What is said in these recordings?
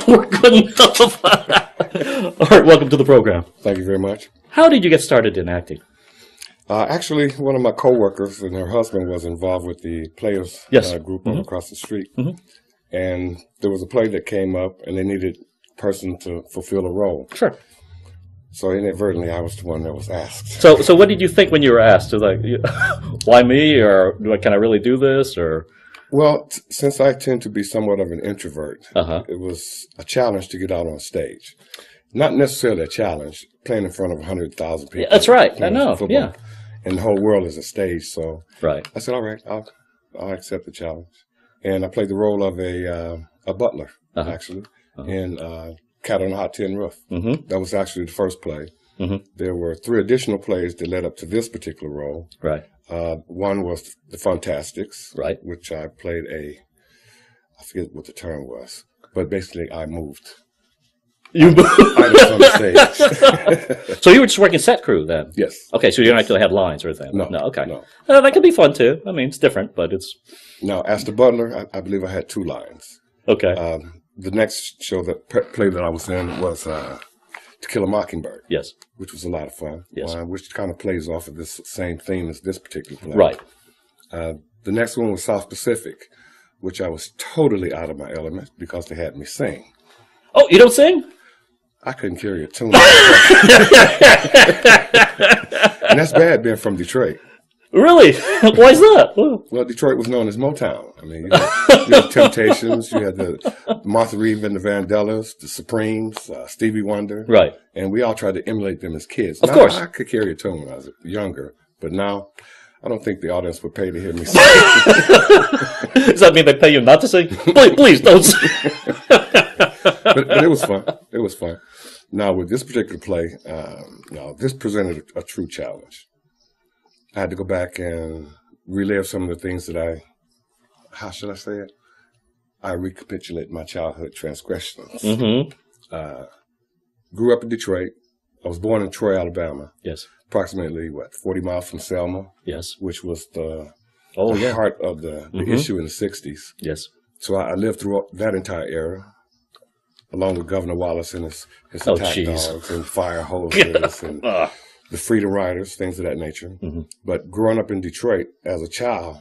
We're good enough. All right, welcome to the program. Thank you very much. How did you get started in acting? Actually, one of my coworkers and her husband was involved with the Players group across the street. And there was a play that came up, and they needed a person to fulfill a role. Sure. So inadvertently, I was the one that was asked. So what did you think when you were asked? Like, why me? Or can I really do this? Or well, since I tend to be somewhat of an introvert, it was a challenge to get out on stage. Not necessarily a challenge, playing in front of 100,000 people. Yeah, that's right. I know. Yeah. And the whole world is a stage. So right. I said, all right, I'll accept the challenge. And I played the role of a butler, actually, in Cat on a Hot Tin Roof. That was actually the first play. There were 3 additional plays that led up to this particular role. Right. One was the Fantasticks, right, which I played I forget what the term was, but basically I moved. You moved? I was on the stage. So you were just working set crew then? Yes. Okay, so you don't actually have lines or anything? No. Okay. No. That could be fun too. I mean, it's different, but it's... Now, as the butler, I believe I had 2 lines. Okay. The next play that I was in was To Kill a Mockingbird. Yes. Which was a lot of fun. Yes. Which kind of plays off of this same theme as this particular play. Right. The next one was South Pacific, which I was totally out of my element because they had me sing. Oh, you don't sing? I couldn't carry a tune. And that's bad being from Detroit. Really? Why is that? Well, Detroit was known as Motown. I mean, you had Temptations, you had the Martha Reeve and the Vandellas, the Supremes, Stevie Wonder. Right. And we all tried to emulate them as kids. Of course. I could carry a tune when I was younger, but now I don't think the audience would pay to hear me sing. Does that mean they pay you not to sing? Please don't sing. But it was fun. It was fun. Now, with this particular play, this presented a true challenge. I had to go back and relive some of the things that how should I say it? I recapitulate my childhood transgressions. Grew up in Detroit. I was born in Troy, Alabama. Yes. Approximately, 40 miles from Selma? Yes. Which was the yeah. heart of the issue in the 60s. Yes. So I lived through that entire era, along with Governor Wallace and his attack dogs and fire hoses and the Freedom Riders, things of that nature. But growing up in Detroit as a child,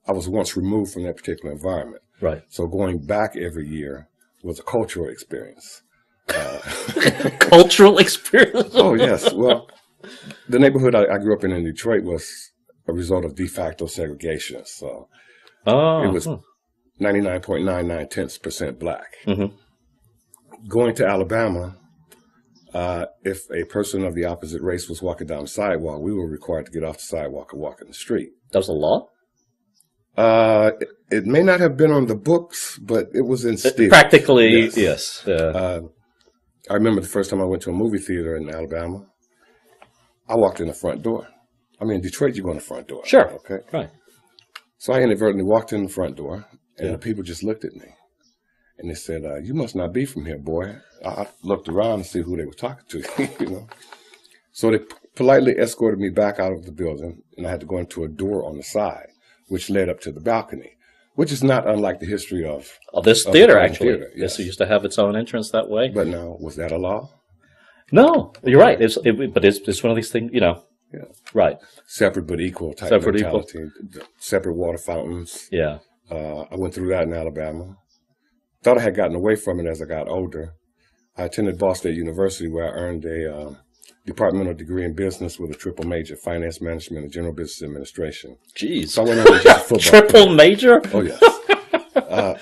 I was once removed from that particular environment. Right. So going back every year was a cultural experience. Cultural experience? Oh, yes. Well, the neighborhood I grew up in Detroit was a result of de facto segregation. So it was 99.99% black. Going to Alabama, if a person of the opposite race was walking down the sidewalk, we were required to get off the sidewalk and walk in the street. That was the law? It may not have been on the books, but it was instilled. Practically, yes. I remember the first time I went to a movie theater in Alabama. I walked in the front door. I mean, in Detroit, you go in the front door. Sure. Okay. Right. So I inadvertently walked in the front door, and the people just looked at me. And they said, you must not be from here, boy. I looked around to see who they were talking to, you know. So they politely escorted me back out of the building, and I had to go into a door on the side, which led up to the balcony, which is not unlike the history of this theater, actually. Theater, yes. Yes, it used to have its own entrance that way. But now, was that a law? No, you're right. But it's one of these things, you know. Yeah. Right. Separate but equal type mentality. Separate water fountains. Yeah. I went through that in Alabama. Thought I had gotten away from it as I got older. I attended Ball State University, where I earned a departmental degree in business with a triple major, finance management and general business administration. Jeez. So I went on to just football. Triple major? Oh, yes.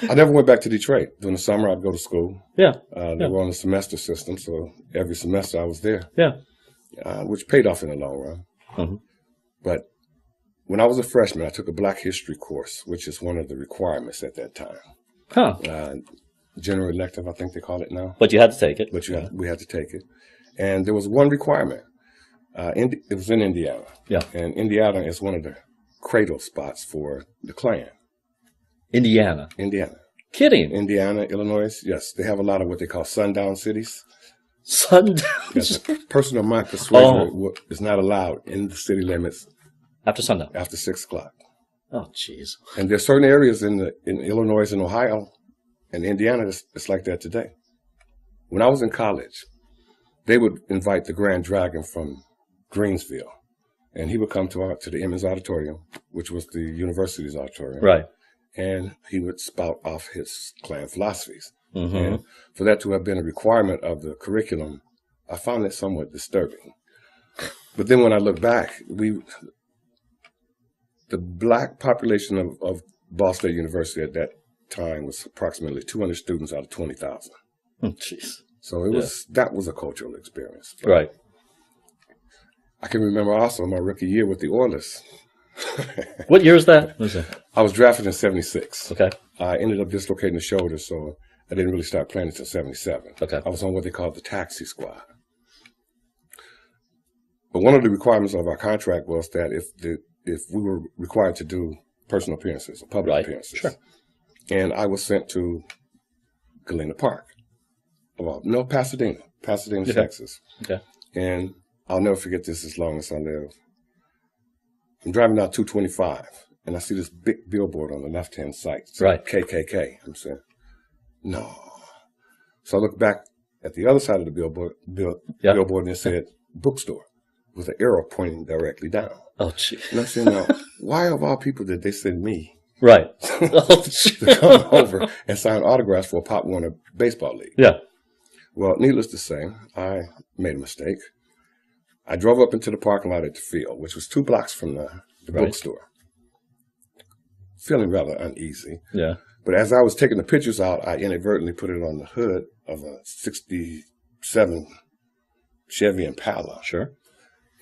I never went back to Detroit. During the summer, I'd go to school. Yeah. They were on the semester system, so every semester I was there. Yeah. Which paid off in the long run. But when I was a freshman, I took a Black History course, which is one of the requirements at that time. Huh. General elective, I think they call it now. But you had to take it. But we had to take it. And there was one requirement. It was in Indiana. Yeah. And Indiana is one of the cradle spots for the Klan. Indiana. Kidding. Indiana, Illinois. Yes. They have a lot of what they call sundown cities. Sundown? Yes, a person of my persuasion is not allowed in the city limits. After sundown? After 6 o'clock. Oh, jeez. And there's certain areas in Illinois and Ohio and Indiana, it's like that today. when I was in college, they would invite the Grand Dragon from Greensville, and he would come to the Emmons Auditorium, which was the university's auditorium. Right. And he would spout off his Klan philosophies. Mm-hmm. And for that to have been a requirement of the curriculum, I found that somewhat disturbing. But then when I look back, the black population of Ball State University at that time was approximately 200 students out of 20,000. Jeez. So that was a cultural experience. But Right. I can remember also my rookie year with the Oilers. What year is that? I was drafted in 76. Okay. I ended up dislocating the shoulder, so I didn't really start playing until 77. Okay. I was on what they called the taxi squad. But one of the requirements of our contract was that if we were required to do personal appearances, or public appearances, sure. And I was sent to Galena Park. Well, no, Pasadena, Texas. Okay. And I'll never forget this as long as I live. I'm driving down 225, and I see this big billboard on the left-hand side. Right. KKK. I'm saying, no. So I look back at the other side of the billboard, and it said bookstore with an arrow pointing directly down. Oh, gee. And I'm saying, now, why of all people did they send me Right. to come over and sign autographs for a Pop Warner baseball league? Yeah. Well, needless to say, I made a mistake. I drove up into the parking lot at the field, which was 2 blocks from the bookstore, feeling rather uneasy. Yeah. But as I was taking the pictures out, I inadvertently put it on the hood of a 67 Chevy Impala. Sure.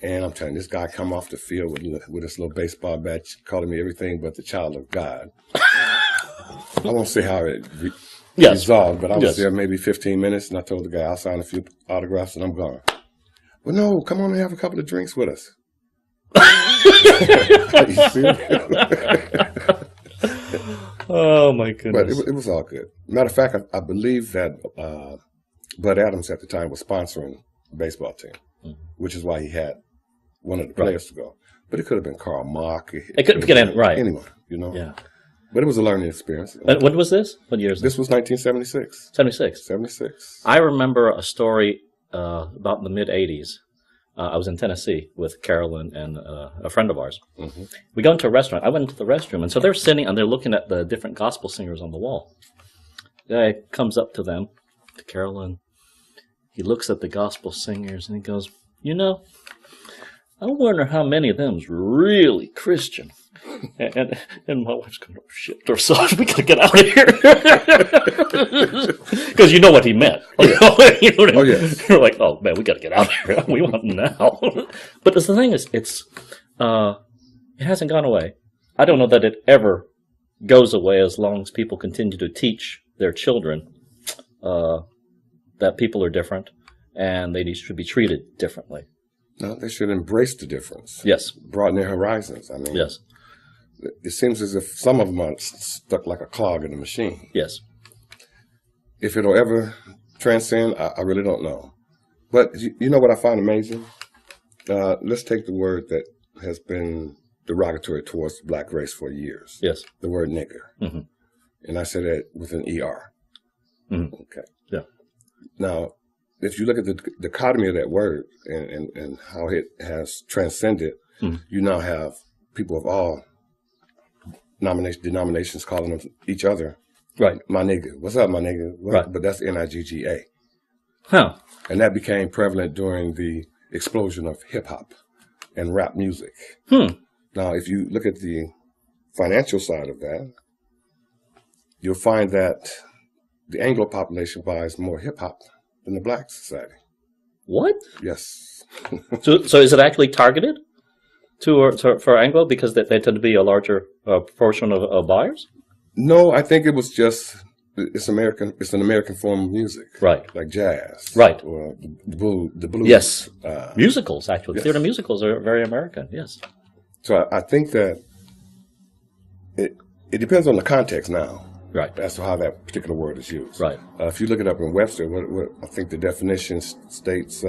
And I'm telling you, this guy come off the field with this little baseball bat, calling me everything but the child of God. I won't say how it resolved, but I was there maybe 15 minutes, and I told the guy, I'll sign a few autographs, and I'm gone. Well, no, come on and have a couple of drinks with us. Are you serious? Oh, my goodness. But it was all good. Matter of fact, I believe that Bud Adams at the time was sponsoring a baseball team, which is why he had one of the players to go. But it could have been Karl Mock. It could have been anyone, you know. Yeah. But it was a learning experience. And when was this? What year is this? This was 1976. 76. 76. I remember a story about the mid-'80s. I was in Tennessee with Carolyn and a friend of ours. Mm-hmm. We go into a restaurant. I went into the restroom, and so they're sitting and they're looking at the different gospel singers on the wall. The guy comes up to them, to Carolyn. He looks at the gospel singers and he goes, you know, I wonder how many of them's really Christian. And my wife's going, oh, shit, we got to get out of here. Because you know what he meant. Oh, yeah. You know what I mean? Oh, yes. You're like, oh, man, we got to get out of here. We want them now. But the thing is, it hasn't gone away. I don't know that it ever goes away as long as people continue to teach their children that people are different and they should be treated differently. No, they should embrace the difference. Yes. Broaden their horizons. I mean, yes. It seems as if some of them are stuck like a clog in the machine. Yes. If it'll ever transcend, I really don't know. But you know what I find amazing? Let's take the word that has been derogatory towards the black race for years. Yes. The word nigger. Mm-hmm. And I say that with an ER. Mm-hmm. Okay. Yeah. Now, if you look at the dichotomy of that word and how it has transcended, you now have people of all denominations calling them each other, right? My nigga, what's up, my nigga? Right. But that's Nigga. Huh. And that became prevalent during the explosion of hip hop and rap music. Now, if you look at the financial side of that, you'll find that the Anglo population buys more hip hop than the black society. What? Yes. So is it actually targeted for Anglo because they tend to be a larger proportion of buyers? No, I think it was just it's American. It's an American form of music, right? Like jazz, right? Or the blues. Yes, musicals actually. Yes. Theater musicals are very American. Yes. So I think that it depends on the context now, right? As to how that particular word is used, right? If you look it up in Webster, what I think the definition states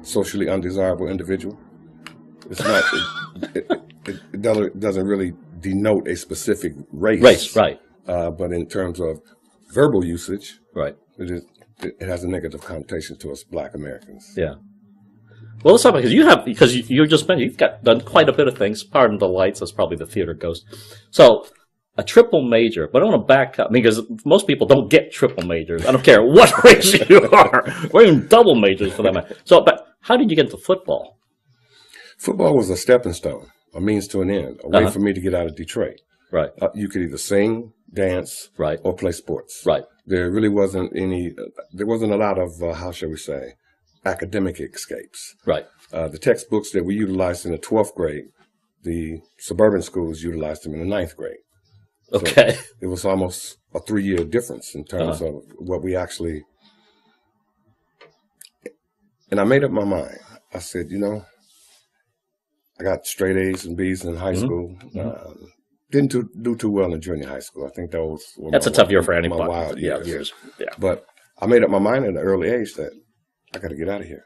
socially undesirable individual. It's not. It doesn't really denote a specific race. Race, right? But in terms of verbal usage, right, it is it has a negative connotation to us Black Americans. Yeah. Well, let's talk about because you just mentioned you've done quite a bit of things. Pardon the lights, that's probably the theater ghost. So a triple major, but I want to back up because most people don't get triple majors. I don't care what race you are, or even double majors for that matter. So, but how did you get into football? Football was a stepping stone, a means to an end, a way for me to get out of Detroit. Right. You could either sing, dance, right, or play sports. Right. There really wasn't there wasn't a lot of, how shall we say, academic escapes. Right. The textbooks that we utilized in the 12th grade, the suburban schools utilized them in the 9th grade. So okay. it was almost a 3-year difference in terms of what we actually... And I made up my mind. I said, I got straight A's and B's in high school. Didn't do too well in junior high school. I think that's a tough year for anybody. My wild years. Yeah. But I made up my mind at an early age that I got to get out of here.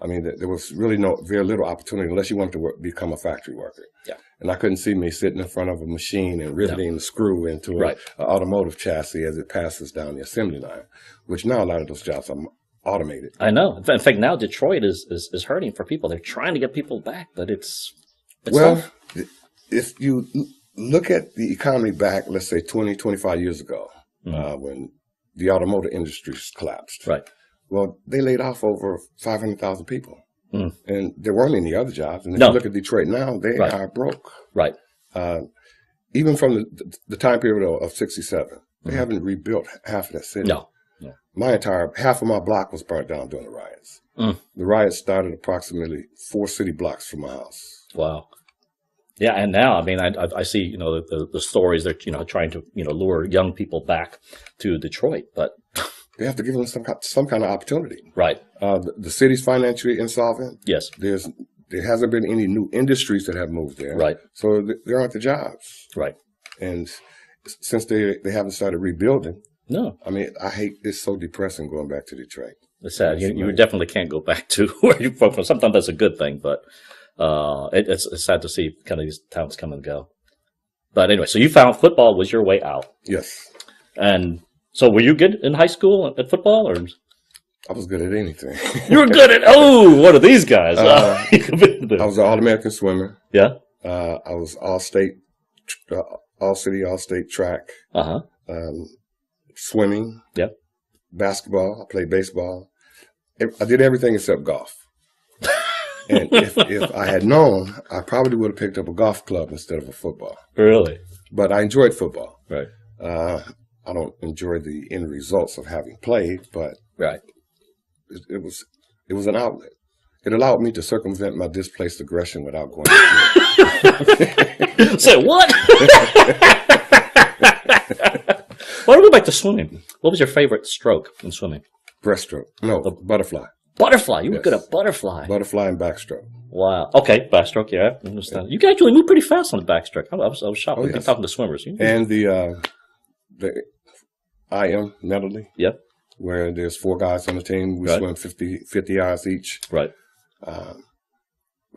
I mean, there was really very little opportunity unless you wanted to become a factory worker. Yeah. And I couldn't see me sitting in front of a machine and riveting the screw into an automotive chassis as it passes down the assembly line, which now a lot of those jobs are automated. I know. In fact, now Detroit is hurting for people. They're trying to get people back, but it's tough. If you look at the economy back, let's say 20, 25 years ago, when the automotive industry collapsed. Right. Well, they laid off over 500,000 people. And there weren't any other jobs. And if you look at Detroit now, they are broke. Right. Even from the time period of 67, they haven't rebuilt half of that city. No. Half of my block was burnt down during the riots. The riots started approximately 4 city blocks from my house. Wow. Yeah, and now, I mean, I see, the stories they're, trying to, lure young people back to Detroit, but they have to give them some kind of opportunity. Right. The city's financially insolvent. Yes. There hasn't been any new industries that have moved there. Right. So there aren't the jobs. Right. And since they haven't started rebuilding. No. I mean, it's so depressing going back to Detroit. It's sad. You definitely can't go back to where you from. Sometimes that's a good thing, but it's sad to see kind of these towns come and go. But anyway, so you found football was your way out. Yes. And so were you good in high school at football? Or I was good at anything. You were good at, what are these guys? I was an All-American swimmer. Yeah. I was all-state, all-city, all-state track. Swimming. Yep. Basketball. I played baseball. I did everything except golf. And if I had known, I probably would have picked up a golf club instead of a football. Really? But I enjoyed football. Right. I don't enjoy the end results of having played, but it was an outlet. It allowed me to circumvent my displaced aggression without going to jail. Say what? Why don't we go back to swimming? What was your favorite stroke in swimming? Breaststroke. No, butterfly. Butterfly. You were good at butterfly. Butterfly and backstroke. Wow. Okay, backstroke. Yeah, I understand. You can actually move pretty fast on the backstroke. I was shocked. We've been talking to swimmers. And the IM medley. Yep. Where there's 4 guys on the team. We swim 50 yards each. Right. I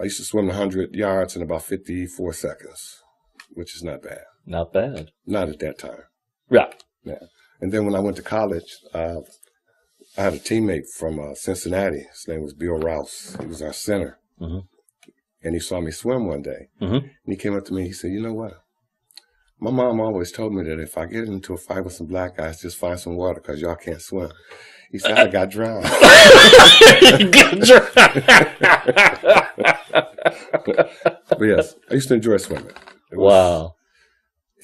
used to swim 100 yards in about 54 seconds, which is not bad. Not bad. Not at that time. Right. Yeah. And then when I went to college, I had a teammate from Cincinnati. His name was Bill Rouse. He was our center. And he saw me swim one day. And he came up to me. He said, "You know what? My mom always told me that if I get into a fight with some black guys, just find some water because y'all can't swim." He said, "I got drowned." But yes, I used to enjoy swimming. Wow.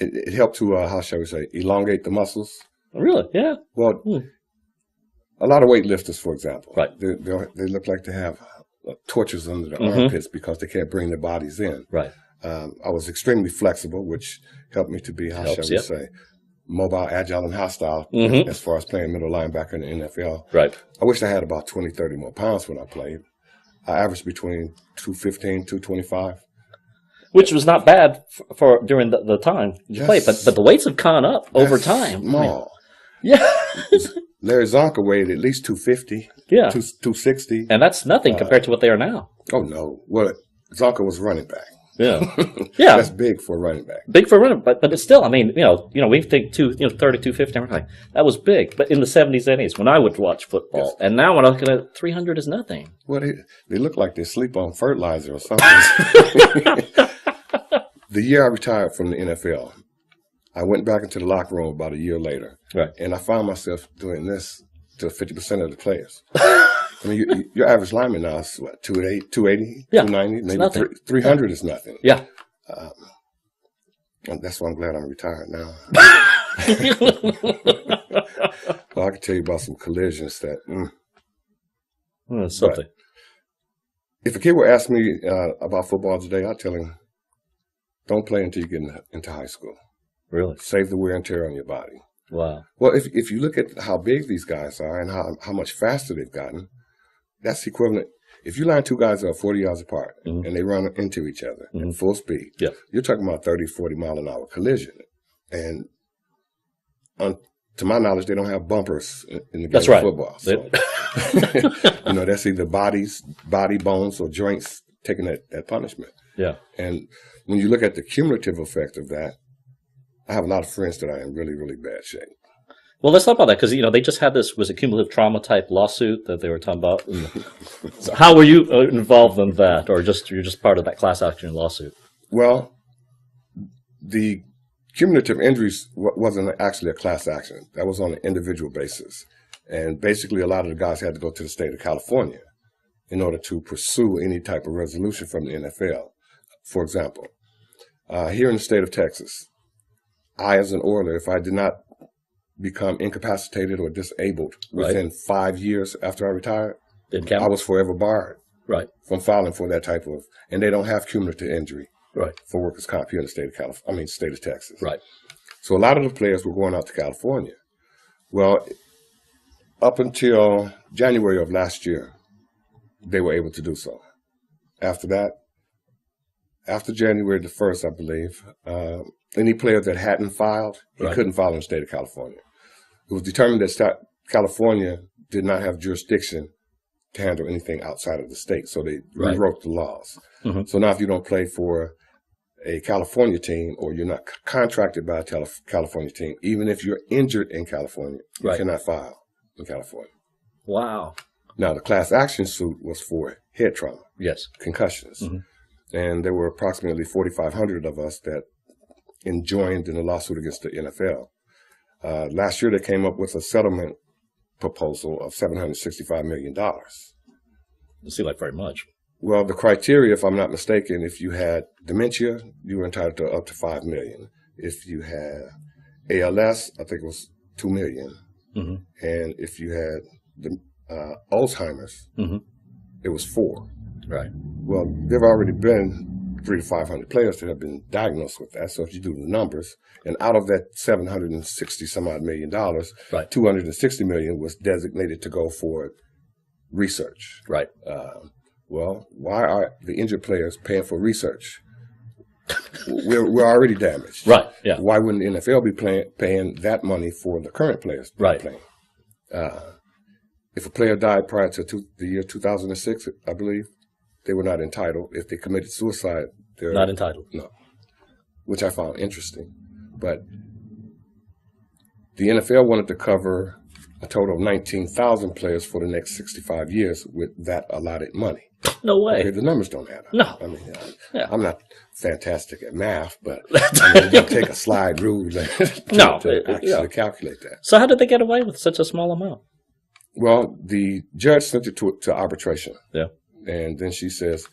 It helped to, how shall we say, elongate the muscles. Really? Yeah. Well, a lot of weightlifters, for example, they look like they have torches under their armpits because they can't bring their bodies in. Right. I was extremely flexible, which helped me to be, how shall we say, mobile, agile, and hostile as far as playing middle linebacker in the NFL. Right. I wish I had about 20, 30 more pounds when I played. I averaged between 215, 225. Which was not bad for during the time you played, but the weights have gone up over time. Small. Yeah. Larry Zonka weighed at least 250. Yeah. 260. And that's nothing compared to what they are now. Oh, no. Well, Zonka was running back. Yeah. Yeah. That's big for a running back. Big for a running, but it's still. I mean, we think 3250. We're like, that was big, but in the 70s and 80s when I would watch football, Yes. and now when I look at it, 300 is nothing. Well, they look like they sleep on fertilizer or something. The year I retired from the NFL, I went back into the locker room about a year later, Right. and I found myself doing this to 50% of the players. I mean, your average lineman now is what, 280, Yeah, 290, maybe nothing. 300 is nothing. Yeah. And that's why I'm glad I'm retired now. Well, I can tell you about some collisions that. Something. If a kid were ask me about football today, I'd tell him, don't play until you get into high school. Really? Save the wear and tear on your body. Wow. Well, if you look at how big these guys are and how much faster they've gotten, that's equivalent. If you line two guys up 40 yards apart and they run into each other at full speed, you're talking about 30, 40 mile an hour collision. And to my knowledge, they don't have bumpers in the game of football. So, that's either body bones or joints taking that punishment. Yeah. And when you look at the cumulative effect of that, I have a lot of friends that are in really, really bad shape. Well, let's talk about that because they just had this cumulative trauma type lawsuit that they were talking about. So how were you involved in that, or you're just part of that class action lawsuit? Well, the cumulative injuries wasn't actually a class action. That was on an individual basis, and basically a lot of the guys had to go to the state of California in order to pursue any type of resolution from the NFL. For example, here in the state of Texas, I, as an Oiler, if I did not become incapacitated or disabled within 5 years after I retired, I was forever barred from filing for that type of, and they don't have cumulative injury for workers' comp here in the state of state of Texas. Right. So a lot of the players were going out to California. Well, up until January of last year, they were able to do so. After that, after January the 1st, I believe, any player that hadn't filed, he couldn't file in the state of California. It was determined that California did not have jurisdiction to handle anything outside of the state, so they rewrote the laws. Mm-hmm. So now if you don't play for a California team or you're not contracted by a California team, even if you're injured in California, you cannot file in California. Wow. Now, the class action suit was for head trauma. Yes. Concussions. Mm-hmm. And there were approximately 4,500 of us that joined in a lawsuit against the NFL. Last year, they came up with a settlement proposal of $765 million. It seemed like very much. Well, the criteria, if I'm not mistaken, if you had dementia, you were entitled to up to $5 million. If you had ALS, I think it was $2 million. Mm-hmm. And if you had Alzheimer's, it was $4 million. Right. Well, there have already been 300 to 500 players that have been diagnosed with that. So if you do the numbers, and out of that $760 some odd million, $260 million was designated to go for research. Right. Well, why are the injured players paying for research? We're already damaged. Right. Yeah. Why wouldn't the NFL be paying that money for the current players playing? If a player died prior to the year 2006, I believe, they were not entitled. If they committed suicide, they're not entitled. No, which I found interesting. But the NFL wanted to cover a total of 19,000 players for the next 65 years with that allotted money. No way. Okay, the numbers don't add up. No. I mean, I'm not fantastic at math, but you take a slide rule to actually calculate that. So how did they get away with such a small amount? Well, the judge sent it to arbitration. Yeah. And then she says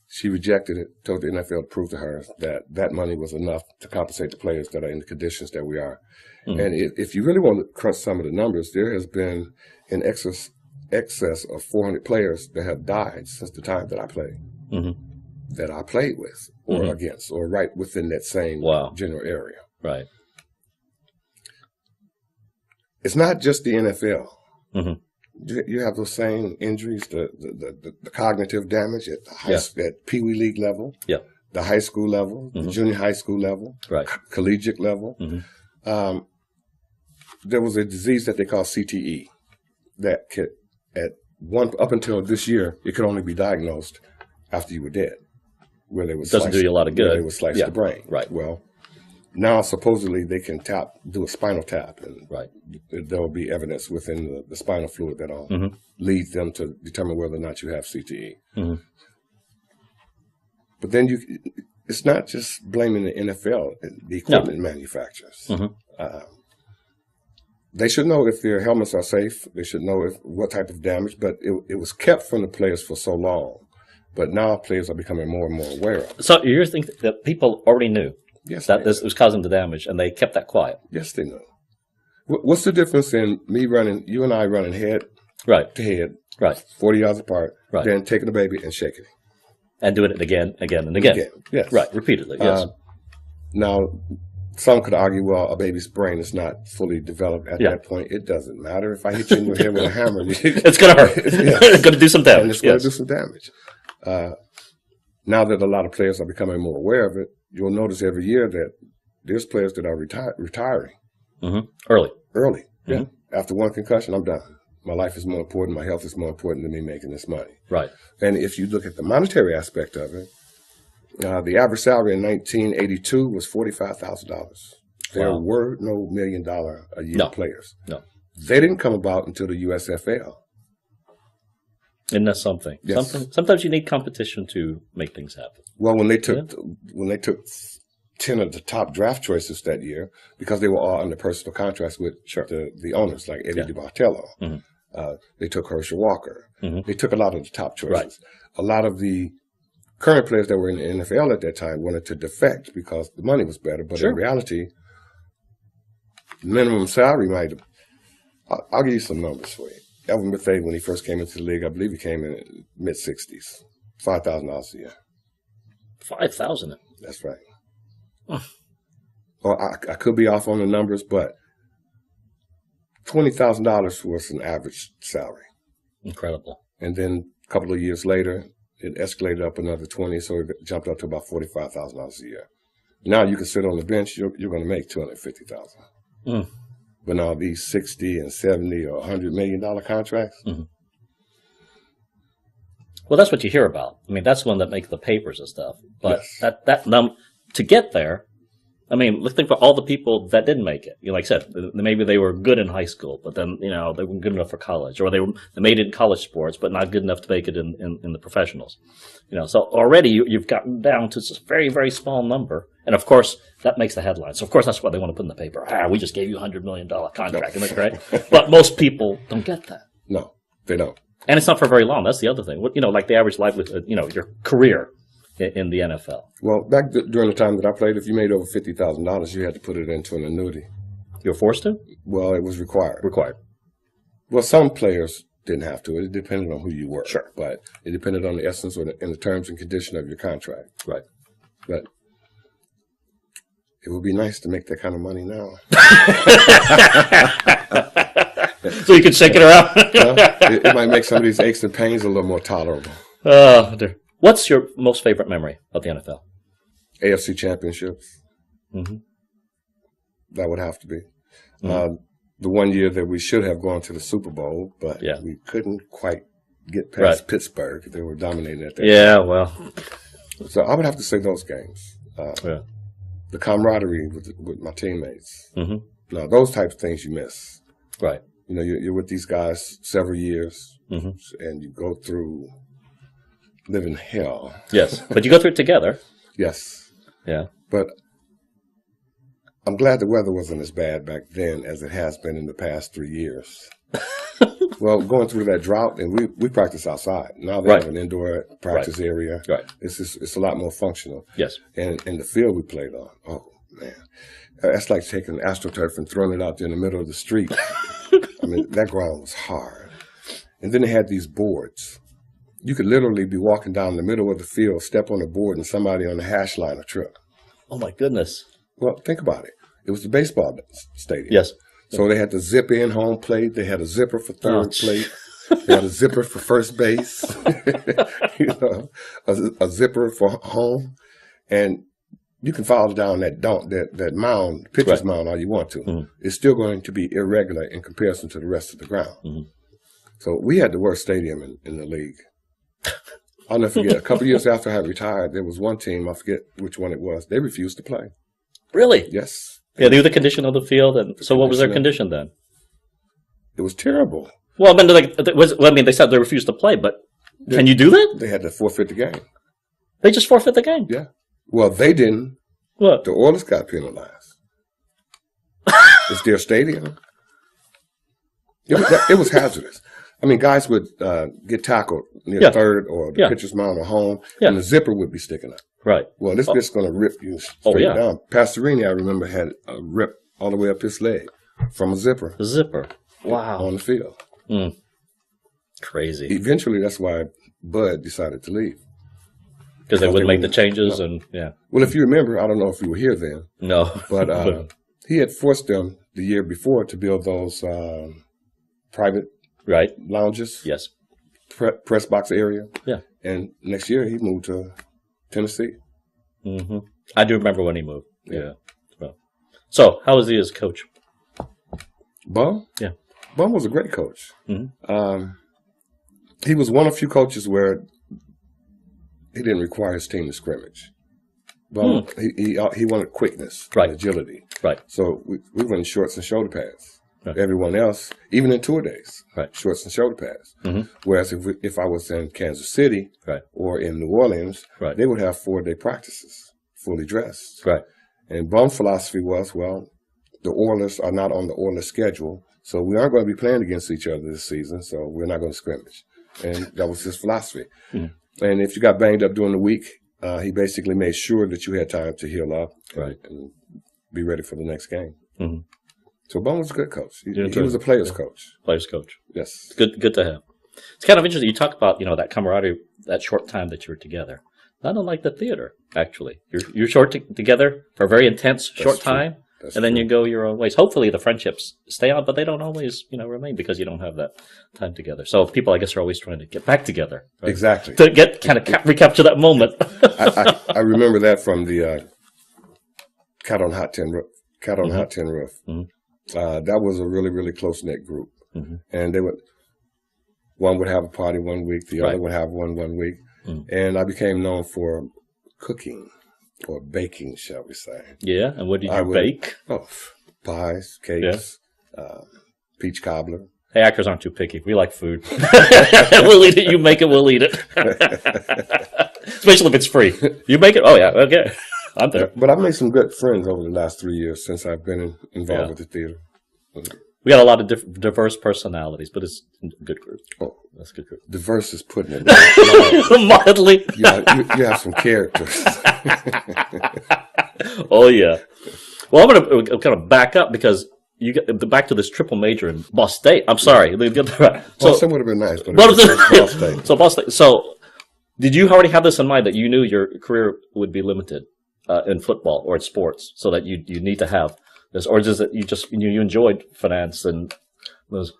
she rejected it, told the NFL to prove to her that money was enough to compensate the players that are in the conditions that we are. Mm-hmm. And if you really want to crunch some of the numbers, there has been in excess of 400 players that have died since the time that I played, that I played with or against or right within that same general area. Right. It's not just the NFL. Mm-hmm. You have those same injuries, the cognitive damage at at Pee Wee League level, the high school level, the junior high school level, collegiate level. Mm-hmm. There was a disease that they call CTE that up until this year, it could only be diagnosed after you were dead. where they would doesn't do you a lot of good. Where they would slice the brain. Right. Well, now supposedly they can do a spinal tap, and there will be evidence within the spinal fluid that'll lead them to determine whether or not you have CTE. But then it's not just blaming the NFL, the equipment manufacturers. They should know if their helmets are safe. They should know what type of damage. But it was kept from the players for so long. But now players are becoming more and more aware of it. So you think that people already knew that this was causing the damage, and they kept that quiet? Yes, they knew. What's the difference in you and I running head to head, 40 yards apart, then taking the baby and shaking it? And doing it again and again. Yes. Right, repeatedly, yes. Now, some could argue, well, a baby's brain is not fully developed at that point. It doesn't matter. If I hit you in the head with a hammer, it's going to hurt. It's going to do some damage. And it's going to do some damage. Now that a lot of players are becoming more aware of it, you'll notice every year that there's players that are retiring. Early. Yeah. After one concussion, I'm done. My life is more important. My health is more important than me making this money. Right. And if you look at the monetary aspect of it, the average salary in 1982 was $45,000. There were no $1 million a year players. No. They didn't come about until the USFL. Isn't that something? Yes. Sometimes you need competition to make things happen. Well, when they took 10 of the top draft choices that year, because they were all under personal contracts with the owners, like Eddie DiBartello. They took Herschel Walker. They took a lot of the top choices. Right. A lot of the current players that were in the NFL at that time wanted to defect because the money was better. But in reality, minimum salary might have... I'll give you some numbers for you. Elvin Bethea, when he first came into the league, I believe he came in mid-60s. $5,000 a year. $5,000? That's right. Or I could be off on the numbers, but $20,000 was an average salary. Incredible. And then a couple of years later, it escalated up another 20, so it jumped up to about $45,000 a year. Now you can sit on the bench, you're going to make $250,000. But now these 60 and 70 or $100 million contracts. Well, that's what you hear about. I mean, that's one that makes the papers and stuff. But to get there, I mean, let's think about all the people that didn't make it. You know, like I said, maybe they were good in high school, but then, they weren't good enough for college, or they made it in college sports, but not good enough to make it in the professionals. So already you've gotten down to a very, very small number. And of course, that makes the headlines. So of course, that's what they want to put in the paper. We just gave you $100 million contract. Isn't that right? But most people don't get that. No, they don't. And it's not for very long. That's the other thing. Like the average life with, your career in the NFL. Well, back during the time that I played, if you made over $50,000, you had to put it into an annuity. You were forced to? Well, it was required. Required. Well, some players didn't have to. It depended on who you were. Sure. But it depended on the essence and the terms and condition of your contract. Right. But it would be nice to make that kind of money now. So you can shake it around. It might make some of these aches and pains a little more tolerable. What's your most favorite memory of the NFL? AFC championships. That would have to be. The one year that we should have gone to the Super Bowl, but we couldn't quite get past Pittsburgh. They were dominating at that time. Well. So I would have to say those games. The camaraderie with my teammates. Now, those types of things you miss. Right. You're with these guys several years, and you go through living hell. Yes, but you go through it together. Yes. Yeah. But I'm glad the weather wasn't as bad back then as it has been in the past 3 years. Well, going through that drought, and we practice outside. Now they have an indoor practice area. Right. It's a lot more functional. Yes. And the field we played on, oh, man. That's like taking AstroTurf and throwing it out there in the middle of the street. I mean, that ground was hard. And then they had these boards. You could literally be walking down the middle of the field, step on a board, and somebody on the hash line will trip. Oh, my goodness. Well, think about it. It was the baseball stadium. Yes. So they had the zip in home plate. They had a zipper for third plate. They had a zipper for first base. A zipper for home. And you can follow down that mound, pitcher's mound, all you want to. It's still going to be irregular in comparison to the rest of the ground. So we had the worst stadium in the league. I'll never forget. A couple of years after I had retired, there was one team, I forget which one it was. They refused to play. Really? Yes. Yeah, they knew the condition of the field, and so what was their condition then? It was terrible. Well, I mean, they said they refused to play, but can you do that? They had to forfeit the game. They just forfeit the game. Yeah. Well, they didn't. What? The Oilers got penalized. It's their stadium. It was hazardous. I mean, guys would get tackled near third or the pitcher's mound or home, and the zipper would be sticking up. Right. Well, this bit's going to rip you straight down. Pastorini, I remember, had a rip all the way up his leg from a zipper. The zipper. Wow. On the field. Crazy. Eventually, that's why Bud decided to leave. Because they wouldn't make the changes, Well, if you remember, I don't know if you were here then. No. But he had forced them the year before to build those private lounges. Yes. Press box area. Yeah. And next year, he moved to Tennessee. Mm-hmm. I do remember when he moved. Yeah. Well, so, how was he as coach? Bum? Yeah. Bum was a great coach. Mm-hmm. He was one of few coaches where he didn't require his team to scrimmage. Bum, he wanted quickness and agility. Right. So we went in shorts and shoulder pads. Right. Everyone else, even in tour days, shorts and shoulder pads. Mm-hmm. Whereas if I was in Kansas City or in New Orleans, they would have 4-day practices, fully dressed. Right. And Bum's philosophy was, well, the Oilers are not on the Oilers schedule, so we aren't going to be playing against each other this season, so we're not going to scrimmage. And that was his philosophy. Mm-hmm. And if you got banged up during the week, he basically made sure that you had time to heal up and be ready for the next game. Mm-hmm. So Bum was a good coach. He was a player's coach. Player's coach. Yes. Good to have. It's kind of interesting. You talk about, that camaraderie, that short time that you were together. Not unlike the theater, actually. You're together for a very intense short time, and then you go your own ways. Hopefully the friendships stay on, but they don't always, remain because you don't have that time together. So people, I guess, are always trying to get back together. Right? Exactly. To get recapture that moment. I remember that from the Cat on Hot Tin Roof. Mm-hmm. That was a really, really close-knit group. Mm-hmm. And one would have a party one week, the other would have one week. Mm. And I became known for cooking or baking, shall we say. Yeah, and what did you bake? Oh, pies, cakes, peach cobbler. Hey, actors aren't too picky. We like food. We'll eat it. You make it, we'll eat it. Especially if it's free. You make it? Oh, yeah, okay. I'm there. But I've made some good friends over the last 3 years since I've been involved with the theater. We got a lot of diverse personalities, but it's a good group. Oh, that's a good group. Diverse is putting it mildly. You have some characters. Oh yeah. Well, I'm going to kind of back up because you get back to this triple major in Ball State. I'm sorry. So, Boston would have been nice, but it was Ball State. So Ball State. So, did you already have this in mind that you knew your career would be limited in football or in sports, so that you need to have this, or is it you enjoyed finance and those?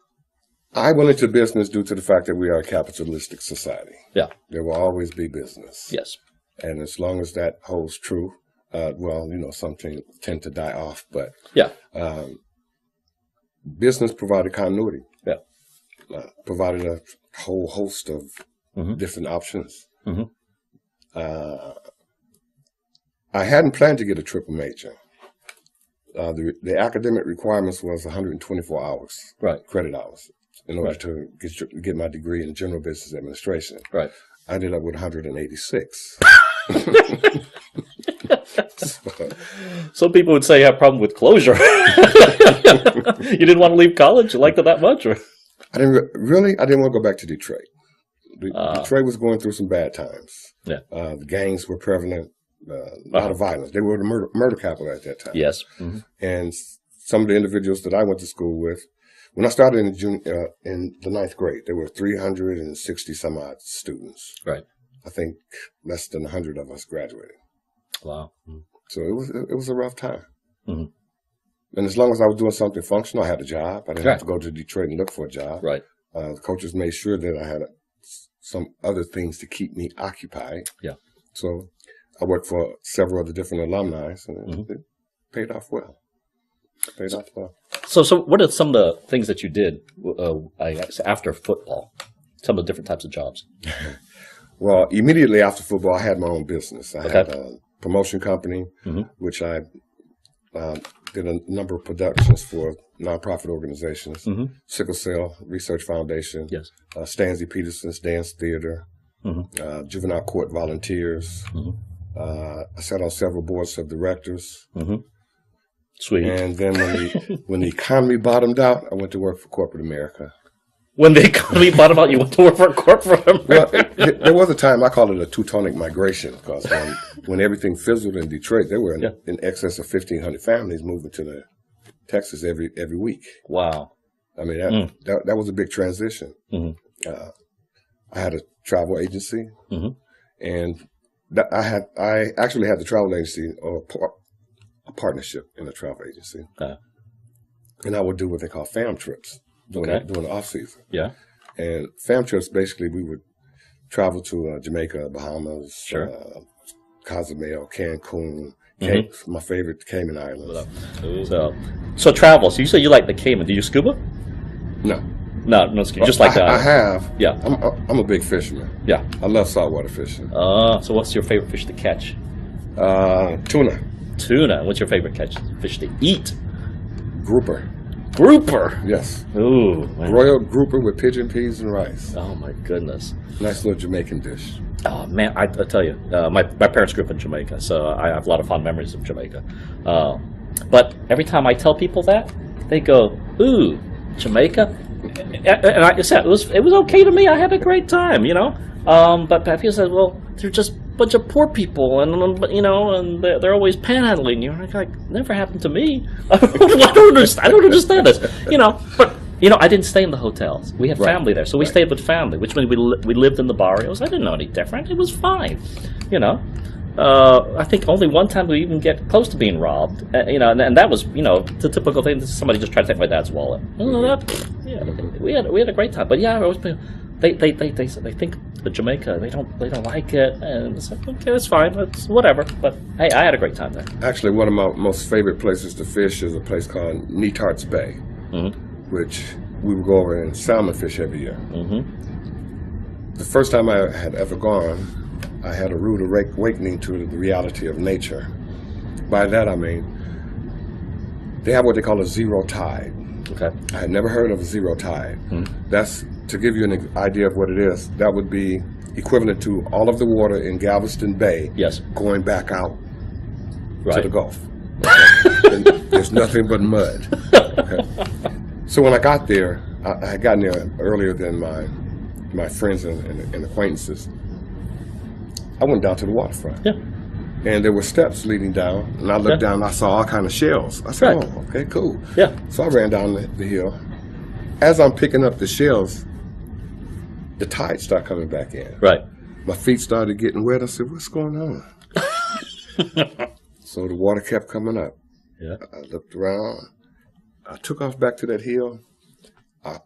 I went into business due to the fact that we are a capitalistic society. Yeah, there will always be business. Yes, and as long as that holds true, some things tend to die off, but business provided continuity. Yeah, provided a whole host of different options. Mm-hmm. I hadn't planned to get a triple major. The academic requirements was 124 hours, credit hours, in order to get my degree in general business administration. Right. I ended up with 186. Some people would say you have a problem with closure. You didn't want to leave college? You liked it that much? Or? I didn't want to go back to Detroit. Detroit was going through some bad times. Yeah. The gangs were prevalent. A lot of violence. They were the murder capital at that time. Yes. Mm-hmm. And some of the individuals that I went to school with, when I started in the 9th grade, there were 360 some odd students. Right. I think less than 100 of us graduated. Wow. Mm-hmm. So it was a rough time. Mm-hmm. And as long as I was doing something functional, I had a job. I didn't have to go to Detroit and look for a job. Right. The coaches made sure that I had some other things to keep me occupied. Yeah. So I worked for several of the different alumni, and it paid off well. So what are some of the things that you did, I guess, after football? Some of the different types of jobs. Well, immediately after football, I had my own business. I had a promotion company, which I did a number of productions for nonprofit organizations, Sickle Cell Research Foundation, Stanley Peterson's Dance Theater, Juvenile Court Volunteers. I sat on several boards of directors. Sweet. And then when the economy bottomed out, I went to work for corporate America. When the economy bottomed out, you went to work for corporate America? Well, there was a time, I call it a Teutonic migration, because when everything fizzled in Detroit, there were in excess of 1,500 families moving to Texas every week. Wow. I mean, that was a big transition. I had a travel agency, and I actually had the travel agency, or a partnership in a travel agency. And I would do what they call fam trips during the off season. Yeah. And fam trips, basically, we would travel to Jamaica, Bahamas, Cozumel, Cancun, my favorite Cayman Islands. So travel. So you say you like the Cayman. Do you scuba? No. No scuba. Just like that. I have. Yeah. I'm a big fisherman. Yeah. I love saltwater fishing. So what's your favorite fish to catch? Tuna. Tuna. What's your favorite fish to eat? Grouper. Grouper? Yes. Ooh. Man. Royal grouper with pigeon peas and rice. Oh, my goodness. Nice little Jamaican dish. Oh, man, I tell you, my parents grew up in Jamaica, so I have a lot of fond memories of Jamaica. But every time I tell people that, they go, ooh, Jamaica? And I said, it was okay to me. I had a great time, you know? But people said, well, they're just a bunch of poor people, and you know, and they're always panhandling. You're like, never happened to me. I don't understand this, you know. But you know, I didn't stay in the hotels. We had family there, so we stayed with family, which means we lived in the barrios. I didn't know any different. It was fine, you know. I think only one time we even get close to being robbed, you know, and that was, you know, the typical thing. Somebody just tried to take my dad's wallet. Yeah, we had a great time. But yeah, they think the Jamaica, they don't like it, and it's like, okay, that's fine, it's whatever. But hey, I had a great time there. Actually, one of my most favorite places to fish is a place called Neatart's Bay, which we would go over and salmon fish every year. The first time I had ever gone, I had a rude awakening to the reality of nature. By that I mean, they have what they call a zero tide. Okay. I had never heard of a zero tide. That's, to give you an idea of what it is, that would be equivalent to all of the water in Galveston Bay going back out to the Gulf. And there's nothing but mud. Okay. So when I got there, I had gotten there earlier than my friends and acquaintances. I went down to the waterfront. Yeah. And there were steps leading down, and I looked down and I saw all kind of shells. I said, oh, okay, cool. Yeah. So I ran down the hill. As I'm picking up the shells, the tide started coming back in. Right. My feet started getting wet. I said, what's going on? So the water kept coming up. Yeah. I looked around. I took off back to that hill.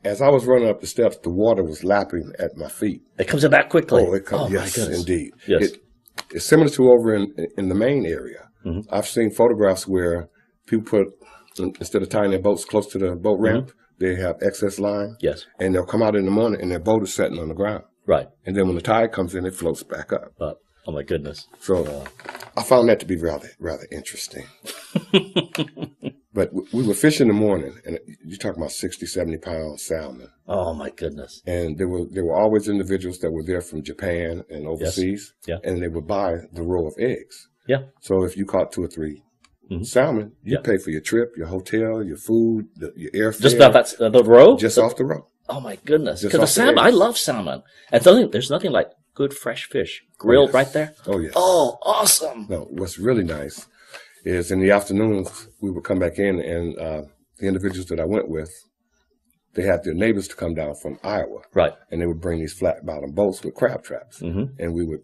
As I was running up the steps, the water was lapping at my feet. It comes in that quickly. Oh, it comes. Yes, indeed. Yes. It's similar to over in the Maine area. I've seen photographs where people put, instead of tying their boats close to the boat ramp, they have excess line. Yes. And they'll come out in the morning and their boat is sitting on the ground. Right. And then when the tide comes in, it floats back up. Oh my goodness. So I found that to be rather interesting. But we were fishing in the morning, and you're talking about 60, 70-pound salmon. Oh, my goodness. And there were always individuals that were there from Japan and overseas, and they would buy the row of eggs. Yeah. So if you caught 2 or 3 salmon, you pay for your trip, your hotel, your food, your airfare. Just off the row? Just off the row. Oh, my goodness. Because the salmon, I love salmon. And there's nothing like good fresh fish grilled right there. Oh, yes. Oh, awesome. No, what's really nice is in the afternoons, we would come back in, and the individuals that I went with, they had their neighbors to come down from Iowa. Right. And they would bring these flat-bottom boats with crab traps. And we would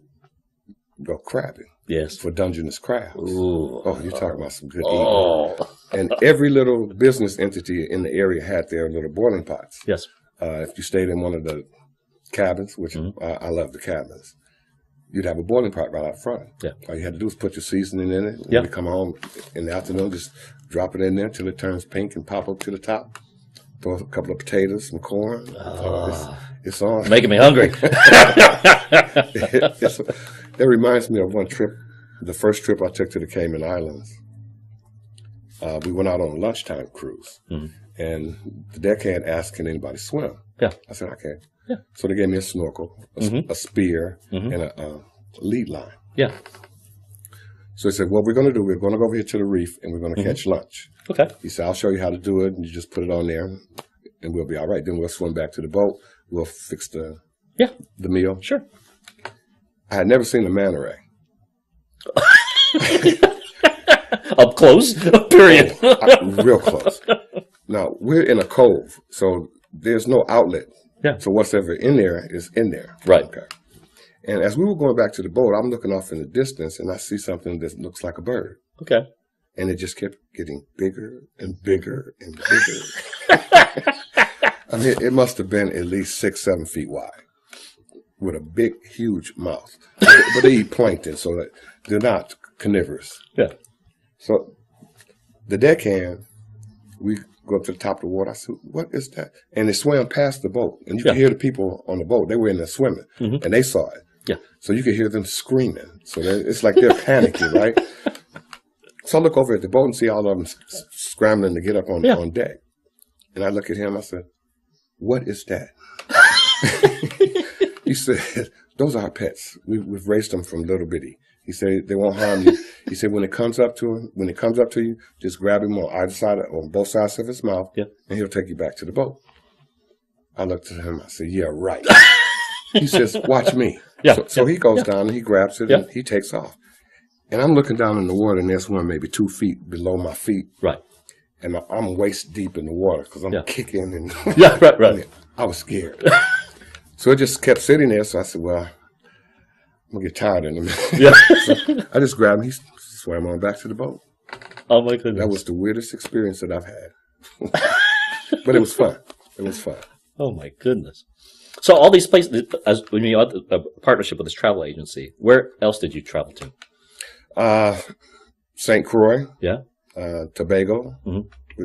go crabbing. Yes. For Dungeness crabs. Ooh. Oh, you're talking about some good eating. And every little business entity in the area had their little boiling pots. Yes. If you stayed in one of the cabins, which I love the cabins, you'd have a boiling pot right out front. Yeah. All you had to do was put your seasoning in it. When you come home in the afternoon, just drop it in there until it turns pink and pop up to the top. a couple of potatoes, some corn. It's on. Making me hungry. That reminds me of one trip, the first trip I took to the Cayman Islands. We went out on a lunchtime cruise, and the deckhand asked, "Can anybody swim?" Yeah. I said, "I can." Yeah. So they gave me a snorkel, a spear, and a lead line. Yeah. So he said, "What we're going to do, we're going to go over here to the reef, and we're going to catch lunch." Okay. He said, "I'll show you how to do it, and you just put it on there, and we'll be all right. Then we'll swim back to the boat. We'll fix the meal." Sure. I had never seen a manta ray. Up close, period. Real close. Now, we're in a cove, so there's no outlet. Yeah. So whatever in there is in there. Right. Okay. And as we were going back to the boat, I'm looking off in the distance, and I see something that looks like a bird. Okay. And it just kept getting bigger and bigger and bigger. I mean, it must have been at least 6, 7 feet wide with a big, huge mouth. But they eat plankton, so that they're not carnivorous. Yeah. So the deckhand, we go up to the top of the water. I said, "What is that?" And they swam past the boat. And you could hear the people on the boat. They were in there swimming, and they saw it. Yeah. So you could hear them screaming. So it's like they're panicking, right? So I look over at the boat and see all of them scrambling to get up on deck. And I look at him. I said, "What is that?" He said, "Those are our pets. We've raised them from little bitty." He said, "They won't harm you." He said, when it comes up to you, just grab him on either side, on both sides of his mouth, and he'll take you back to the boat." I looked at him. I said, "Yeah, right." He says, "Watch me." So he goes down and he grabs it and he takes off. And I'm looking down in the water, and there's one maybe 2 feet below my feet. Right. And I'm waist deep in the water because I'm kicking. And right. I was scared. So it just kept sitting there. So I said, "Well, I'm going to get tired in a minute." Yeah. So I just grabbed him. He swam on back to the boat. Oh, my goodness. That was the weirdest experience that I've had. But it was fun. It was fun. Oh, my goodness. So all these places, when you had a partnership with this travel agency, where else did you travel to? St. Croix. Yeah. Tobago,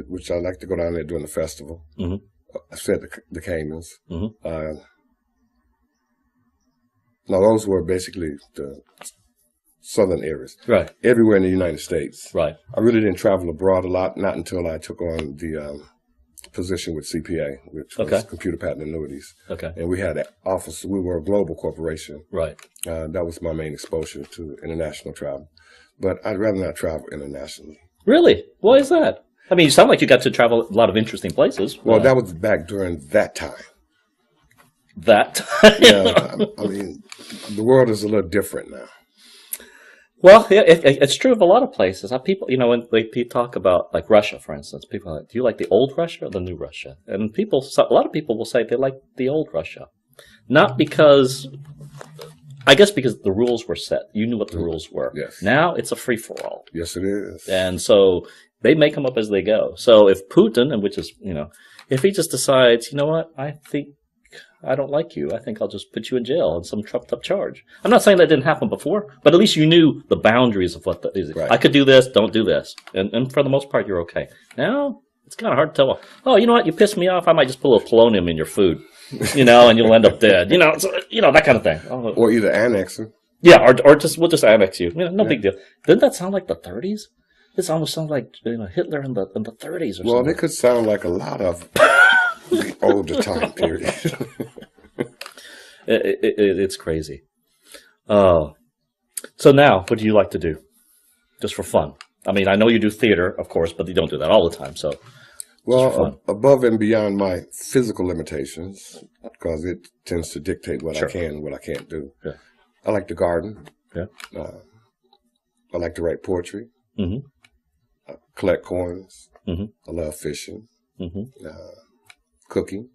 which I like to go down there during the festival. I said the Caymans. Now, those were basically the southern areas. Right. Everywhere in the United States. Right. I really didn't travel abroad a lot, not until I took on the position with CPA, which was Computer Patent Annuities. Okay. And we had an office. We were a global corporation. Right. That was my main exposure to international travel. But I'd rather not travel internationally. Really? Why is that? I mean, you sound like you got to travel a lot of interesting places. Well, that was back during that time. Yeah, I mean, the world is a little different now. Well, yeah, it's true of a lot of places. People, when they talk about, like Russia, for instance, people are like, "Do you like the old Russia or the new Russia?" And a lot of people will say they like the old Russia. Not because, I guess because the rules were set. You knew what the rules were. Yes. Now it's a free-for-all. Yes, it is. And so they make them up as they go. So if Putin, and which is, if he just decides, "You know what, I think I don't like you. I think I'll just put you in jail on some trumped up charge." I'm not saying that didn't happen before, but at least you knew the boundaries of what is. Right. I could do this, don't do this. And for the most part, you're okay. Now, it's kind of hard to tell. "Oh, you know what? You pissed me off. I might just put a little polonium in your food, and you'll end up dead." That kind of thing. Or either annex him. Yeah, or we'll just annex you. No big deal. Didn't that sound like the 30s? This almost sounds like Hitler in the 30s or something. Well, it could sound like a lot of the older time period. It's crazy. So now, what do you like to do? Just for fun. I mean, I know you do theater, of course, but you don't do that all the time. So, well, above and beyond my physical limitations, because it tends to dictate what I can and what I can't do. Yeah. I like to garden. Yeah. I like to write poetry. I collect coins. I love fishing. Cooking.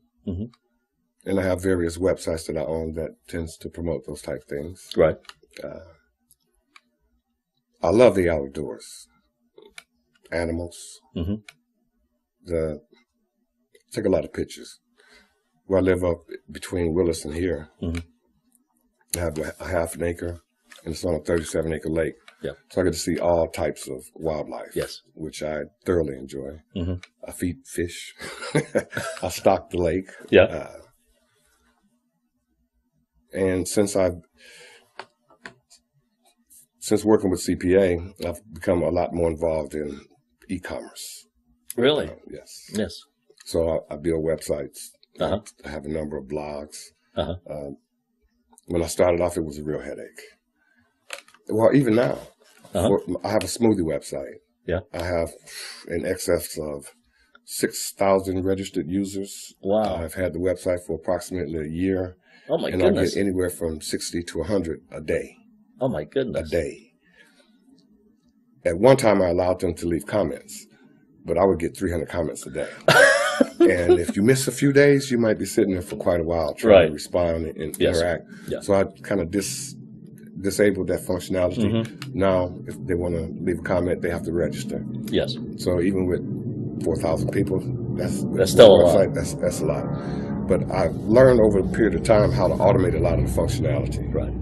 And I have various websites that I own that tends to promote those type things. Right. I love the outdoors. Animals. Take a lot of pictures. Where I live up between Willis and here, I have a half an acre and it's on a 37-acre lake. Yeah. So I get to see all types of wildlife. Yes. Which I thoroughly enjoy. Mm-hmm. I feed fish. I stock the lake. Yeah. And since working with CPA, I've become a lot more involved in e-commerce. Really? Yes. Yes. So I build websites. Uh-huh. I have a number of blogs. Uh-huh. When I started off, it was a real headache. Well, even now, I have a smoothie website. Yeah. I have in excess of 6,000 registered users. Wow. I've had the website for approximately a year. Oh, my and goodness. I get anywhere from 60 to 100 a day. Oh, my goodness. A day. At one time, I allowed them to leave comments, but I would get 300 comments a day. And if you miss a few days, you might be sitting there for quite a while trying to respond and interact. Yeah. So I kind of disabled that functionality. Mm-hmm. Now, if they want to leave a comment, they have to register. Yes. So even with 4,000 people, that's still a lot. That's a lot. But I've learned over a period of time how to automate a lot of the functionality. Right.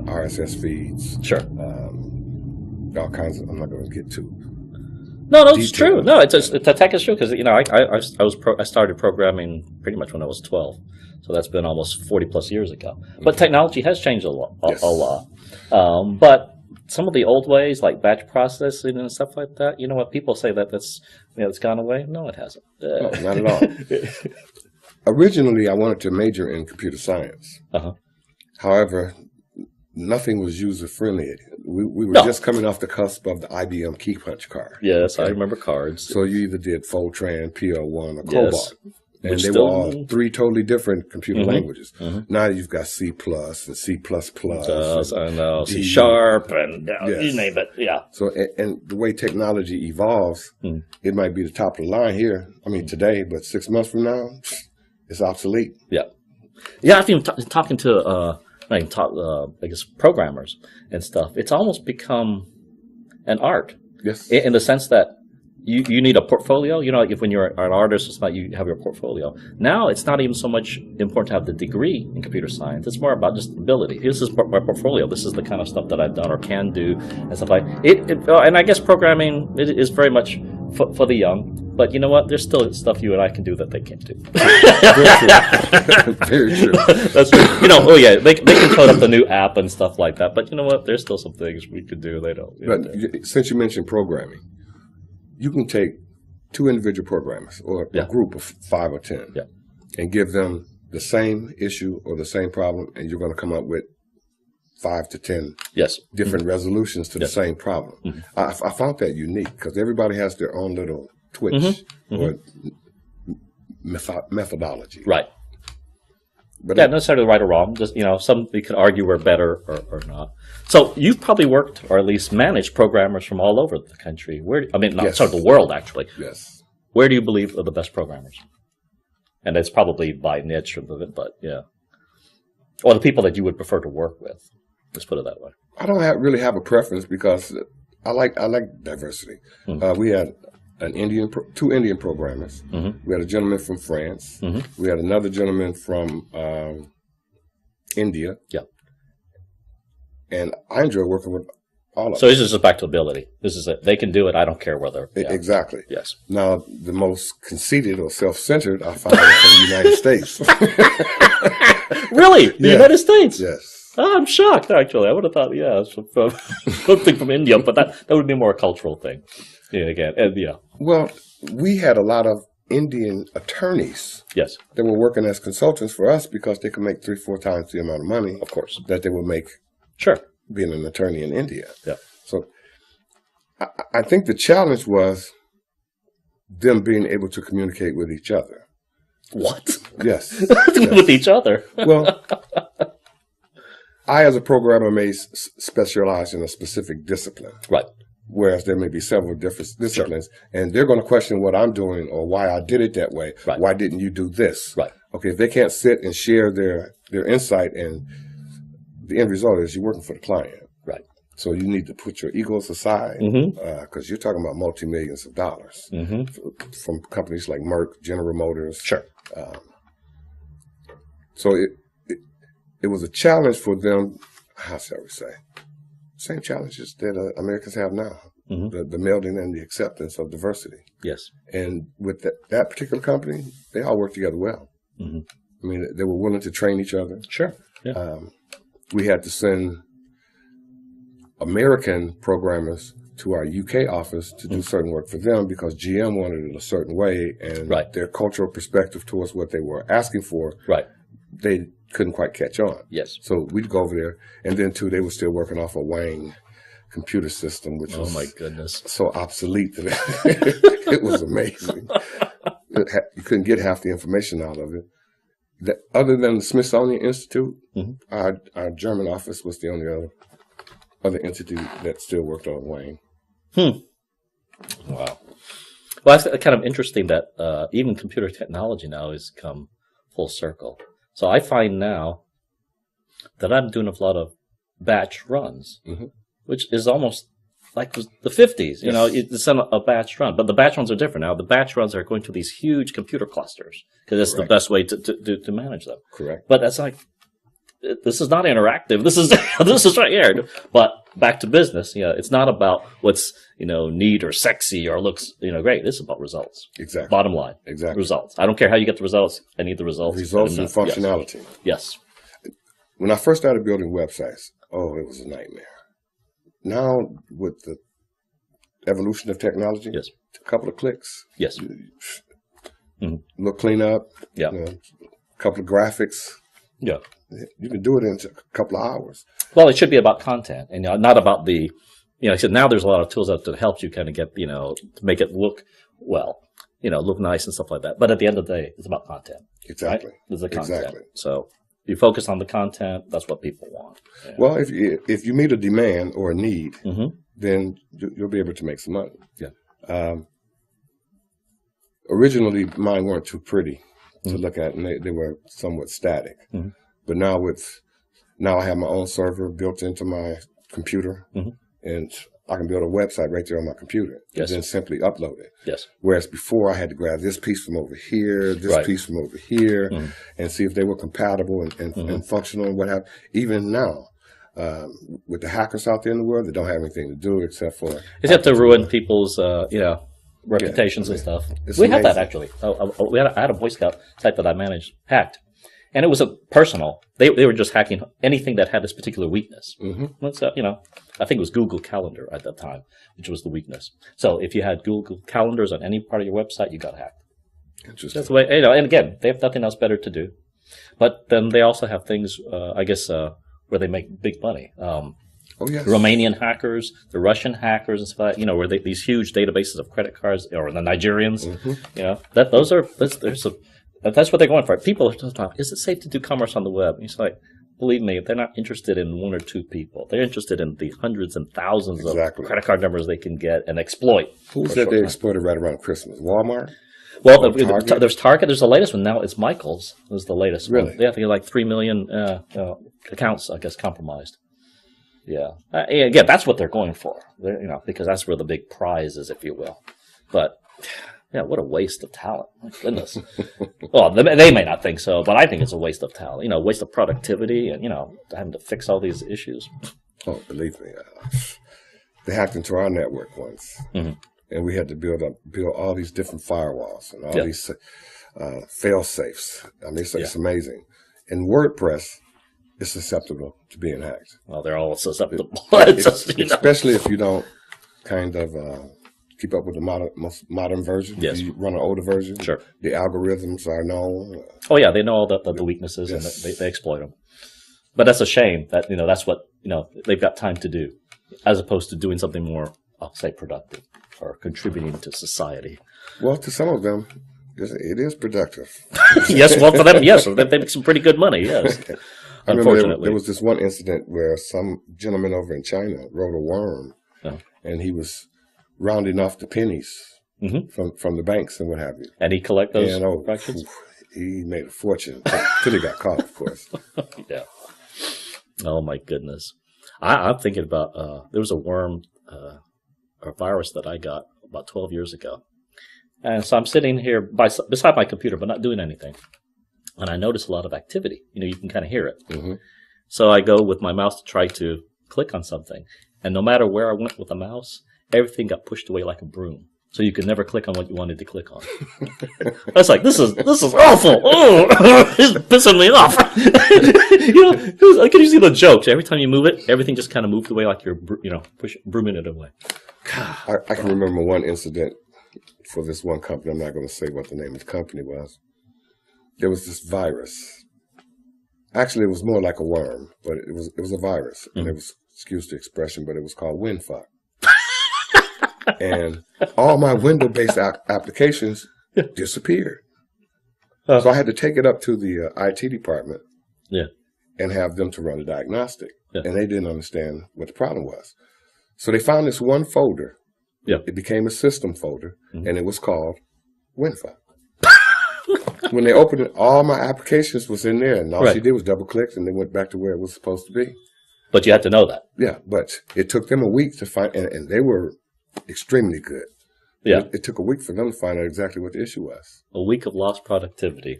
RSS feeds. Sure. All kinds of. I'm not going to get too. No, it's true. No, the tech is true because I started programming pretty much when I was 12, so that's been almost 40 plus years ago. But technology has changed a lot. Yes. A lot. But some of the old ways, like batch processing and stuff like that, you know what? People say that's it's gone away. No, it hasn't. No, not at all. Originally, I wanted to major in computer science. Uh-huh. However, nothing was user-friendly. We were just coming off the cusp of the IBM key punch card. Yes, okay? I remember cards. So you either did Fortran, PL1, or Cobalt. And Which they were all three totally different computer languages. Mm-hmm. Now you've got C++ and C++. I know, C Sharp, and you name it, yeah. So, and the way technology evolves, it might be the top of the line here, today, but 6 months from now, it's obsolete. Yeah. Yeah, I've been talking to... I guess programmers and stuff. It's almost become an art. Yes. In the sense that you need a portfolio. You know, when you're an artist, it's not you have your portfolio. Now it's not even so much important to have the degree in computer science. It's more about just ability. This is my portfolio. This is the kind of stuff that I've done or can do and stuff like it. And I guess programming is very much for the young. But you know what? There's still stuff you and I can do that they can't do. Very true. That's true. They can code up the new app and stuff like that. But you know what? There's still some things we could do they don't. But since you mentioned programming, you can take two individual programmers or a group of 5 or 10 and give them the same issue or the same problem, and you're going to come up with 5 to 10 different resolutions to the same problem. Mm-hmm. I found that unique because everybody has their own little twitch or methodology. Right. But not necessarily right or wrong. Just somebody could argue we're better or not. So you've probably worked or at least managed programmers from all over the country. The world actually. Yes. Where do you believe are the best programmers? And it's probably by niche of it, but or the people that you would prefer to work with. Let's put it that way. I don't really have a preference because I like diversity. Mm-hmm. We had two Indian programmers. Mm-hmm. We had a gentleman from France. Mm-hmm. We had another gentleman from India. Yeah. And I enjoy working with all of them. So this is just back to ability. This is it. They can do it. I don't care whether. Yeah. Exactly. Yes. Now, the most conceited or self-centered I find from the United States. Really? The United States? Yes. Oh, I'm shocked, actually. I would have thought, something from India, but that would be more a cultural thing. Well, we had a lot of Indian attorneys that were working as consultants for us because they could make 3-4 times the amount of money, of course, that they would make being an attorney in India. Yeah. So I think the challenge was them being able to communicate with each other. What? Yes. With each other? Well, I, as a programmer, may specialize in a specific discipline. Right. Whereas there may be several different disciplines, and they're going to question what I'm doing or why I did it that way. Right. Why didn't you do this? Right. Okay, if they can't sit and share their insight, and the end result is you're working for the client. Right. So you need to put your egos aside because you're talking about multi-millions of dollars from companies like Merck, General Motors. Sure. So it was a challenge for them, how shall we say, same challenges that Americans have now. Mm-hmm. The melding and the acceptance of diversity. Yes. And with that particular company, they all work together well. Mm-hmm. I mean, they were willing to train each other. Sure. Yeah. We had to send American programmers to our UK office to do certain work for them because GM wanted it a certain way, and their cultural perspective towards what they were asking for, they couldn't quite catch on. Yes. So we'd go over there, and then too, they were still working off a Wang computer system, which was my goodness, so obsolete that it was amazing. You couldn't get half the information out of it. Other than the Smithsonian Institute, our German office was the only other entity that still worked on Wang. Wow. Well, it's kind of interesting that even computer technology now has come full circle. So I find now that I'm doing a lot of batch runs, which is almost like the 50s. You know, it's a batch run, but the batch runs are different now. The batch runs are going to these huge computer clusters because that's the best way to manage them. Correct. But that's like, this is not interactive. This is right here. But back to business. You know, it's not about what's, neat or sexy or looks, great. This is about results. Exactly. Bottom line. Exactly. Results. I don't care how you get the results. I need the results. Results and functionality. Yes. When I first started building websites, it was a nightmare. Now, with the evolution of technology, a couple of clicks. Yes. Look clean up. Yeah. A couple of graphics. Yeah. You can do it in a couple of hours. Well, it should be about content and not about the, I said now there's a lot of tools out there that help you kind of get, to make it look well, look nice and stuff like that. But at the end of the day, it's about content. Exactly. Right? It's the content. Exactly. So you focus on the content. That's what people want. Yeah. Well, if you meet a demand or a need, then you'll be able to make some money. Yeah. Originally, mine weren't too pretty to look at, and they were somewhat static. But now I have my own server built into my computer, and I can build a website right there on my computer, and then simply upload it. Yes. Whereas before, I had to grab this piece from over here, this piece from over here, and see if they were compatible and functional and what have. Even now, with the hackers out there in the world, they don't have anything to do except to ruin people's reputations and stuff. We had that actually. I had a Boy Scout site that I managed hacked. And it was a personal. They were just hacking anything that had this particular weakness. That's, I think it was Google Calendar at that time, which was the weakness. So if you had Google Calendars on any part of your website, you got hacked. Interesting. That's the way, and again, they have nothing else better to do. But then they also have things, where they make big money. Yes. The Romanian hackers, the Russian hackers, and stuff like that, where these huge databases of credit cards, or the Nigerians, that's what they're going for. People are talking, is it safe to do commerce on the web? And it's like, believe me, they're not interested in one or two people. They're interested in the hundreds and thousands of credit card numbers they can get and exploit. Who said they exploited right around Christmas? Walmart? Well, there's Target. There's the latest one now. It's Michael's. Is the latest one. Really? They have to get like 3 million accounts, I guess, compromised. Yeah. Again, that's what they're going for. Because that's where the big prize is, if you will. But yeah, what a waste of talent. My goodness. Well, they may not think so, but I think it's a waste of talent. Waste of productivity and, having to fix all these issues. Oh, believe me. They hacked into our network once. And we had to build all these different firewalls and all these fail safes. I mean, it's amazing. And WordPress is susceptible to being hacked. Well, they're all susceptible. Especially if you don't kind of keep up with the most modern version. Yes. You run an older version. Sure. The algorithms are known. Oh, yeah. They know all the weaknesses and they exploit them. But that's a shame that, that's what, they've got time to do as opposed to doing something more, I'll say, productive or contributing to society. Well, to some of them, it is productive. Yes. Well, for them, yes. They make some pretty good money. Yes. I remember there was this one incident where some gentleman over in China wrote a worm and he was rounding off the pennies from the banks and what have you. And he collect those fractions? He made a fortune until he got caught, of course. Yeah. Oh, my goodness. I'm thinking about, there was a worm, or virus that I got about 12 years ago. And so I'm sitting here beside my computer, but not doing anything. And I notice a lot of activity. You can kind of hear it. So I go with my mouse to try to click on something. And no matter where I went with the mouse, everything got pushed away like a broom. So you could never click on what you wanted to click on. I was like, this is awful. Oh, it's pissing me off. Can you see the jokes? Every time you move it, everything just kind of moved away like you're, brooming it away. I can remember one incident for this one company. I'm not going to say what the name of the company was. There was this virus. Actually, it was more like a worm, but it was a virus. And it was, excuse the expression, but it was called WinFuck. And all my window-based applications disappeared. So I had to take it up to the IT department and have them to run a diagnostic. And they didn't understand what the problem was. So they found this one folder. It became a system folder, and it was called WinFuck. When they opened it, all my applications was in there, and all she did was double-click, and they went back to where it was supposed to be. But you had to know that. Yeah, but it took them a week to find, and they were extremely good. Yeah. It took a week for them to find out exactly what the issue was. A week of lost productivity.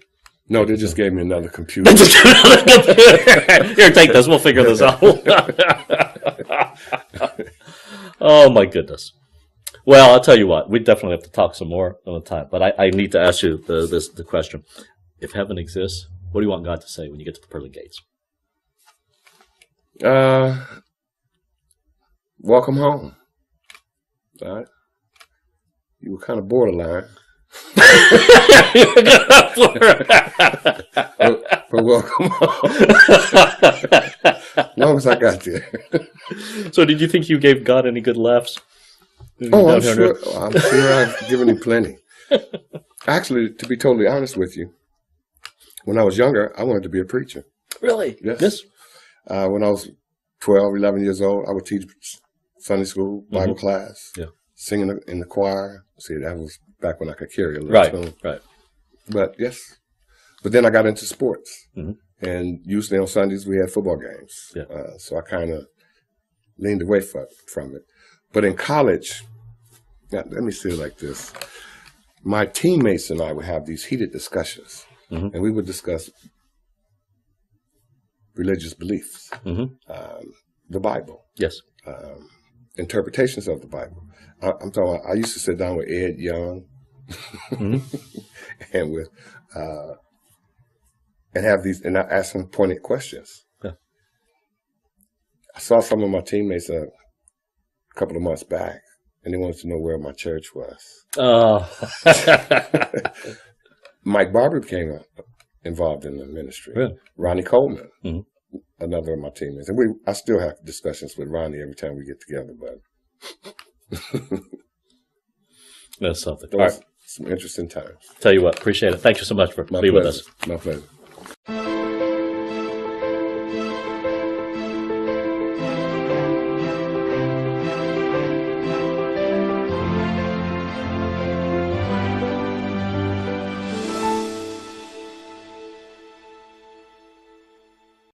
No, they just gave me another computer. Here, take this. We'll figure this out. Oh, my goodness. Well, I'll tell you what. We definitely have to talk some more on the time. But I need to ask you the question. If heaven exists, what do you want God to say when you get to the pearly gates? Welcome home. All right. You were kind of borderline. but welcome home. As long as I got there. So did you think you gave God any good laughs? Oh, I'm sure I've given him plenty. Actually, to be totally honest with you, when I was younger, I wanted to be a preacher. Really? Yes. When I was 12, 11 years old, I would teach Sunday school, Bible class, singing in the choir. See, that was back when I could carry a little tune. Right. But yes. But then I got into sports. And usually on Sundays we had football games. So I kind of leaned away from it. But in college, let me say it like this. My teammates and I would have these heated discussions. And we would discuss religious beliefs, the Bible. Yes. Interpretations of the Bible. I'm talking about, I used to sit down with Ed Young and with and have these, and I ask them pointed questions. I saw some of my teammates a couple of months back, and they wanted to know where my church was. Oh. Mike Barber became involved in the ministry. Really? Ronnie Coleman, another of my teammates. And I still have discussions with Ronnie every time we get together, but that's something. Those some interesting times. Tell you what, appreciate it. Thank you so much for being with us. My pleasure.